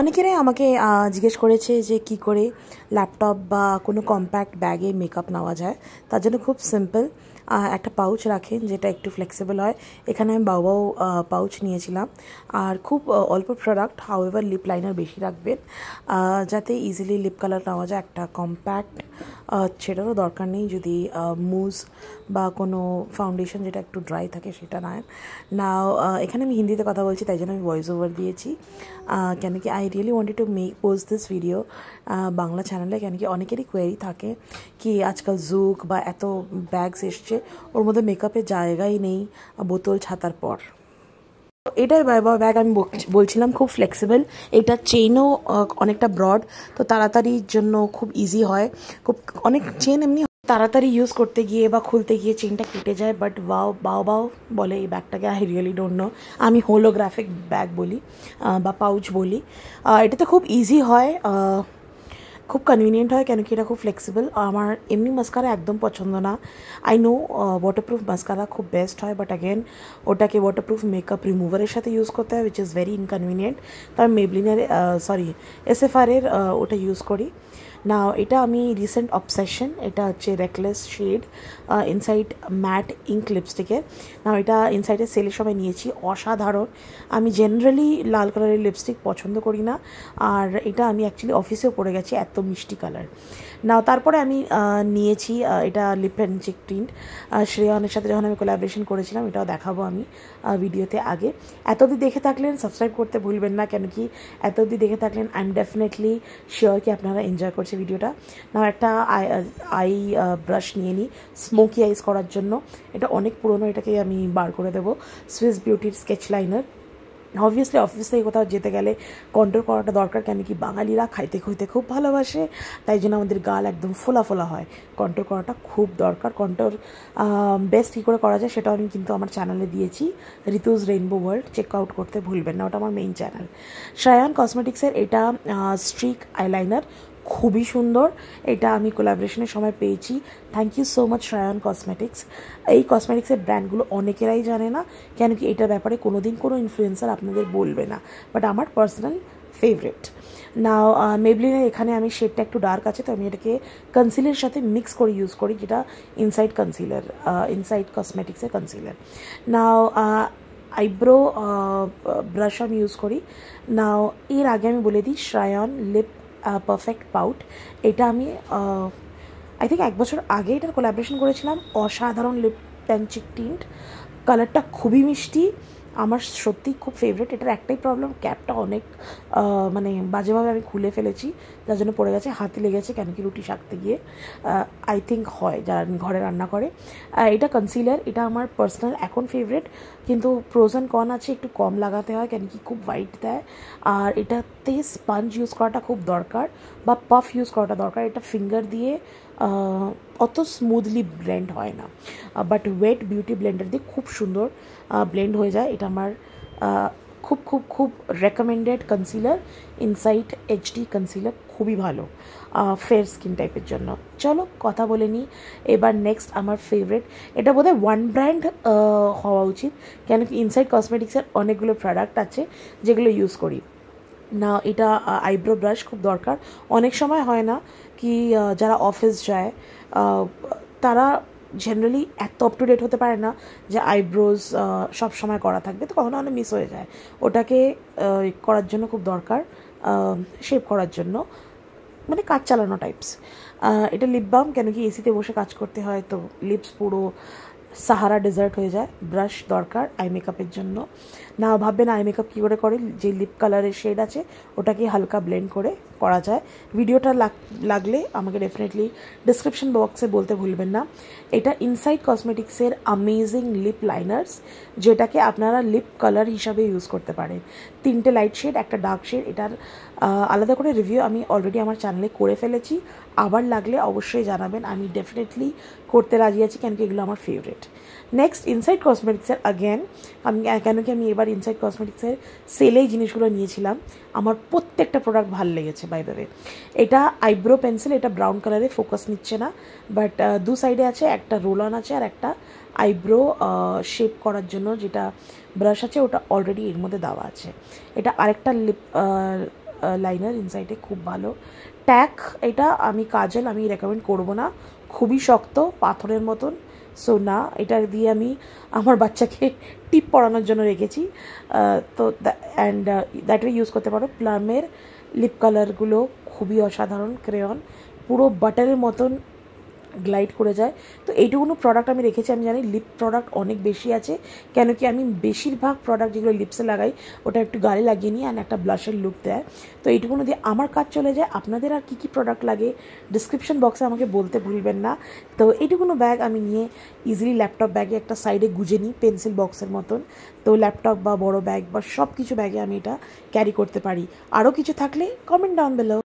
অনেকেরাই আমাকে জিজ্ঞেস করেছে যে কি করে ল্যাপটপ বা কোনো কম্প্যাক্ট ব্যাগে মেকআপ নেওয়া যায়। তার জন্য খুব সিম্পল, একটা পাউচ রাখেন যেটা একটু ফ্লেক্সিবল হয়। এখানে আমি বাউ পাউচ নিয়েছিলাম, আর খুব অল্প প্রোডাক্ট, হাউএভার লিপ লাইনার বেশি রাখবেন যাতে ইজিলি লিপ কালার নেওয়া যায়। একটা কম্প্যাক্ট সেটারও দরকার নেই যদি মুজ বা কোনো ফাউন্ডেশন যেটা একটু ড্রাই থাকে সেটা নেয় না। এখানে আমি হিন্দিতে কথা বলছি, তাই জন্য আমি ভয়েস ওভার দিয়েছি, কেন কি I really wanted to post this video Bangla চ্যানেলে। কেন কি অনেকেরই কোয়েরি থাকে কি আজকাল জুক বা এত ব্যাগস এসছে, ওর মধ্যে মেকআপের জায়গাই নেই বোতল ছাতার পর। এটার ব্যাগ আমি বলছিলাম খুব ফ্লেক্সিবল, এটা চেনও অনেকটা ব্রড, তো তাড়াতাড়ির জন্য খুব ইজি হয়। অনেক চেন এমনি তাড়াতাড়ি ইউজ করতে গিয়ে বা খুলতে গিয়ে চেনটা কেটে যায়, বাট বাও বলে এই ব্যাগটাকে, আই রিয়েলি ডোন্ট নো, আমি হোলোগ্রাফিক ব্যাগ বলি বা পাউচ বলি। এটাতে খুব ইজি হয়, খুব কনভিনিয়েন্ট হয়, কেন কি এটা খুব ফ্লেক্সিবল। আমার এমনি মাস্কারা একদম পছন্দ না। আই নো ওয়াটারপ্রুফ মাস্কারা খুব বেস্ট হয়, বাট অ্যাগেন ওটাকে ওয়াটারপ্রুফ মেকআপ রিমুভারের সাথে ইউজ করতে হয়, উইচ ইজ ভেরি ইনকনভিনিয়েন্ট। তো আমি মেবলিনের এসএফআরের ওটা ইউজ করি না। এটা আমি রিসেন্ট অবসেশন, এটা হচ্ছে reckless shade inside matte ink লিপস্টিকের না। এটা ইনসাইডের সেলের সময় নিয়েছি, অসাধারণ। আমি জেনারেলি লাল কালারের লিপস্টিক পছন্দ করি না, আর এটা আমি অ্যাকচুয়ালি অফিসেও পরে গেছি, এত মিষ্টি কালার না। তারপরে আমি নিয়েছি এটা লিপ অ্যান্ড চিক টিন্ট, শ্রেয়ানের সাথে যখন আমি কোলাবোরেশন করেছিলাম, এটাও দেখাবো আমি ভিডিওতে। আগে এত অবধি দেখে থাকলেন সাবস্ক্রাইব করতে ভুলবেন না, কেন কি এত অবধি দেখে থাকলেন আই এম ডেফিনেটলি শিওর কি আপনারা এনজয় করছে ভিডিওটা। না একটা আই ব্রাশ নিয়ে নিই স্মোকি আইস করার জন্য, এটা অনেক পুরনো, এটাকে আমি বার করে দেবো। সুইস বিউটির স্কেচ লাইনার। অবভিয়াসলি অফিস থেকে কোথাও যেতে গেলে কন্ট্রোল করাটা দরকার, কেন কি বাঙালিরা খাইতে খুঁইতে খুব ভালোবাসে, তাই জন্য আমাদের গাল একদম ফোলা ফোলা হয়, কন্ট্রোল করাটা খুব দরকার। কন্ট্রোল বেস্ট কী করে করা যায় সেটাও আমি কিন্তু আমার চ্যানেলে দিয়েছি, ঋতুজ রেইনবো ওয়ার্ল্ড, চেক আউট করতে ভুলবেন না, ওটা আমার মেইন চ্যানেল। শ্রায়ন কসমেটিক্সের এটা স্ট্রিক আইলাইনার, খুবই সুন্দর। এটা আমি কোলাবোরেশনের সময় পেয়েছি। Thank you so much Shrayan cosmetics. এই কসমেটিক্সের ব্র্যান্ডগুলো অনেকেরাই জানে না, কেন কি এটার ব্যাপারে কোনো দিন কোনো ইনফ্লুয়েন্সার আপনাদের বলবে না, বাট আমার পার্সোনাল ফেভারিট। নাও মেবলিনের এখানে আমি শেডটা একটু ডার্ক আছে, তো আমি এটাকে কনসিলারের সাথে মিক্স করে ইউজ করি, যেটা ইনসাইড কনসিলার, ইনসাইড কসমেটিক্সের কনসিলার। নাও আইব্রো ব্রাশ আমি ইউজ করি। নাও এর আগে আমি বলে দিই শ্রায়ন লিপ পারফেক্ট পাউট, এটা আমি আই থিঙ্ক 1 বছর আগে এটার কোলাবোরেশন করেছিলাম। অসাধারণ লিপ অ্যান্ড চিক টিন্ট, কালারটা খুবই মিষ্টি, আমার সত্যি খুব ফেভারিট। এটার একটাই প্রবলেম, ক্যাপটা অনেক মানে বাজেভাবে আমি খুলে ফেলেছি, যার জন্য পড়ে গেছে, হাতে লেগেছে, কেন কি রুটি শাকতে গিয়ে আই থিঙ্ক হয় যারা ঘরে রান্না করে। এটা কনসিলার, এটা আমার পার্সোনাল এখন ফেভারিট, কিন্তু প্রোজ অ্যান্ড কন আছে, একটু কম লাগাতে হয়, কেন কি খুব হোয়াইট দেয়। আর এটাতে স্পঞ্জ ইউজ করাটা খুব দরকার, বা পাফ ইউজ করাটা দরকার। এটা ফিঙ্গার দিয়ে অত স্মুথলি ব্লেন্ড হয় না, বাট ওয়েট বিউটি ব্লেন্ডার দিয়ে খুব সুন্দর ব্লেন্ড হয়ে যায়। এটা আমার খুব খুব খুব recommended concealer, insight HD concealer, খুবই ভালো ফেয়ার স্কিন টাইপের জন্য। চলো কথা বলে নিই এবার নেক্সট আমার ফেভারিট, এটা বোধহয় ওয়ান ব্র্যান্ড হওয়া উচিত, কেন কি ইনসাইড কসমেটিক্সের অনেকগুলো প্রোডাক্ট আছে যেগুলো ইউজ করি না। এটা আইব্রো ব্রাশ খুব দরকার, অনেক সময় হয় না কি যারা অফিস যায় তারা জেনারেলি এত আপ টু ডেট হতে পারে না যে আইব্রোজ সব সময় করা থাকবে, তো কখনো অনেক মিস হয়ে যায়। ওটাকে করার জন্য খুব দরকার, শেপ করার জন্য, মানে কাজ চালানো টাইপস। এটা লিপ বাম, কেন কি এসিতে বসে কাজ করতে হয়, তো লিপস পুরো সাহারা ডেজার্ট হয়ে যায়। ব্রাশ দরকার আই মেকআপের জন্য। না ভাববেন আই মেকআপ কী করে যে লিপ কালারের শেড আছে ওটাকে হালকা ব্লেন্ড করে করা যায়। ভিডিওটা লাগলে আমাকে ডেফিনেটলি ডিসক্রিপশন বক্সে বলতে ভুলবেন না। এটা ইনসাইড কসমেটিক্সের অ্যামেজিং লিপ লাইনার্স, যেটাকে আপনারা লিপ কালার হিসাবে ইউজ করতে পারেন। 3টে লাইট শেড, একটা ডার্ক শেড। এটার আলাদা করে রিভিউ আমি অলরেডি আমার চ্যানেলে করে ফেলেছি, আবার লাগলে অবশ্যই জানাবেন, আমি ডেফিনেটলি করতে রাজি আছি, কেন কি এগুলো আমার ফেভারিট। নেক্সট ইনসাইড কসমেটিক্সের অ্যাগেন, কেন কি আমি এবার ইনসাইড কসমেটিক্সের সেলেই জিনিসগুলো নিয়েছিলাম, আমার প্রত্যেকটা প্রোডাক্ট ভালো লেগেছে বাই দ্য ওয়ে। এটা আইব্রো পেন্সিল, এটা ব্রাউন কালারে ফোকাস নিচ্ছে না, বাট দু সাইডে আছে, একটা রোল অন আছে আর একটা আইব্রো শেপ করার জন্য যেটা ব্রাশ আছে ওটা অলরেডি এর মধ্যে দেওয়া আছে। এটা আরেকটা লিপ লাইনার ইনসাইডে, খুব ভালো। ট্যাক, এটা আমি কাজল আমি রেকমেন্ড করব না, খুবই শক্ত পাথরের মতন। সো না, এটা দিয়ে আমি আমার বাচ্চাকে টিপ পরানোর জন্য রেখেছি। তো অ্যান্ড দ্যাটও ইউজ করতে পারো। প্লামের লিপ কালারগুলো খুবই অসাধারণ, ক্রেয়ন পুরো বাটারের মতন গ্লাইড করে যায়। তো এইটুকুনো প্রোডাক্ট আমি রেখেছি। আমি জানি লিপ প্রোডাক্ট অনেক বেশি আছে, কেন কি আমি বেশিরভাগ প্রোডাক্ট যেগুলো লিপসে লাগাই ওটা একটু গালে লাগিয়ে নিই অ্যান্ড একটা ব্লাশের লুক দেয়। তো এইটুকুনো দিয়ে আমার কাজ চলে যায়। আপনাদের আর কী কী প্রোডাক্ট লাগে ডিসক্রিপশন বক্সে আমাকে বলতে ভুলবেন না। তো এইটুকুনো ব্যাগ আমি নিয়ে ইজিলি ল্যাপটপ ব্যাগে একটা সাইডে গুজে নিই পেন্সিল বক্সের মতন। তো ল্যাপটপ বা বড় ব্যাগ বা সব কিছু ব্যাগে আমি এটা ক্যারি করতে পারি। আরও কিছু থাকলে কমেন্ট ডাউন বিলো।